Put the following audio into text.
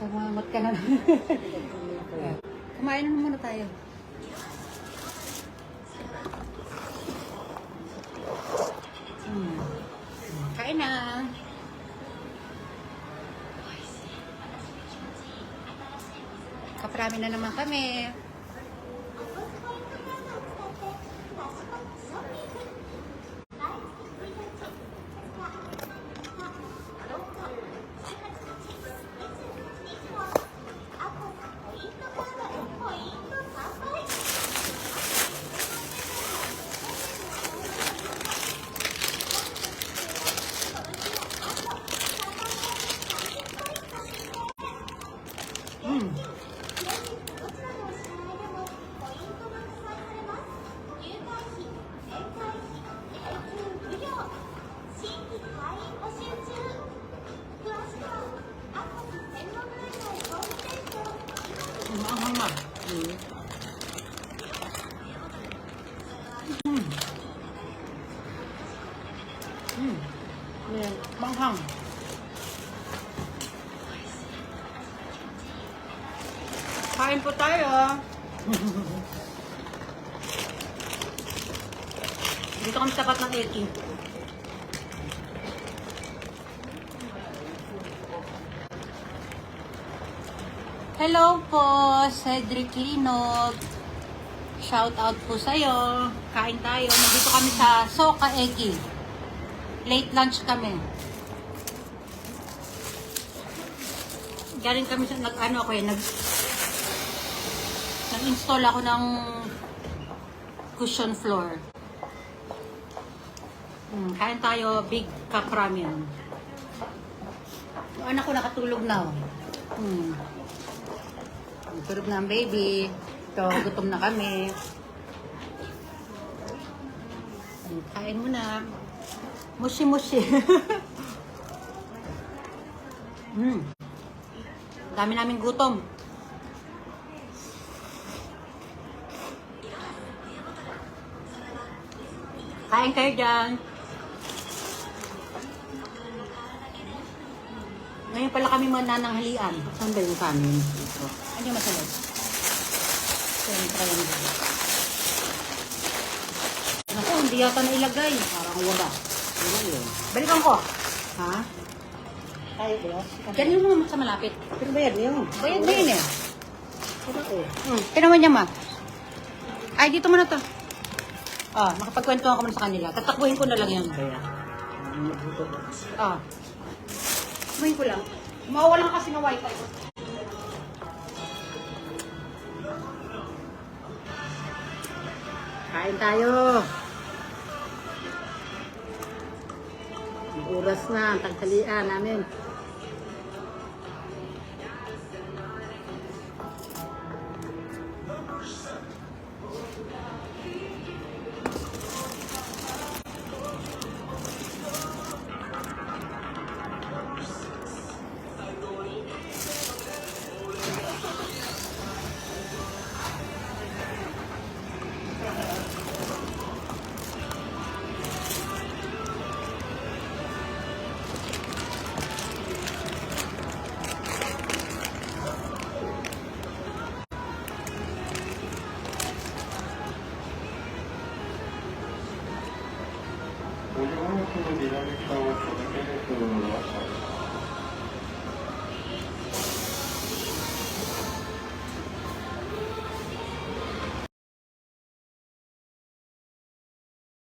Nangangamot ka na. Kumain na muna tayo. Kain na. Kaprami na naman kami. Ang hanga. Manghang. Kain po tayo. Dito kami tapat ng Eki. Hello po, Cedric Linog. Shout out po sa'yo. Kain tayo. Nandito kami sa Soka Eki. Late lunch kami. Galing kami sa nag-install ako ng cushion floor. Kain tayo, big cup ramen. Yung anak ko nakatulog na. Tulog na ang baby. Ito, gutom na kami. Kain mo na. Mushi-mushi. Dami namin gutom. Kain kayo dyan. Ngayon pala kami manananghalian. Saan ba yung kanin? Ito. Ano yung masalog? Naku, hindi yata nailagay. Parang wala. Wala yun. Balikan ko. Ha? Tayo ba? Ganyan mo sa malapit. Pero bayad niyo. Bayad na yun eh. Wala eh. Tinaman niya ma. Ay, dito mo na to. Makapagkwentuhan ko muna sa kanila. Tatakbuhin ko na lang yan. Bayad. Takbuhin ko lang. Mawawalan kasi ng wifi. Kain tayo. Ang oras na, ang tanghalian namin.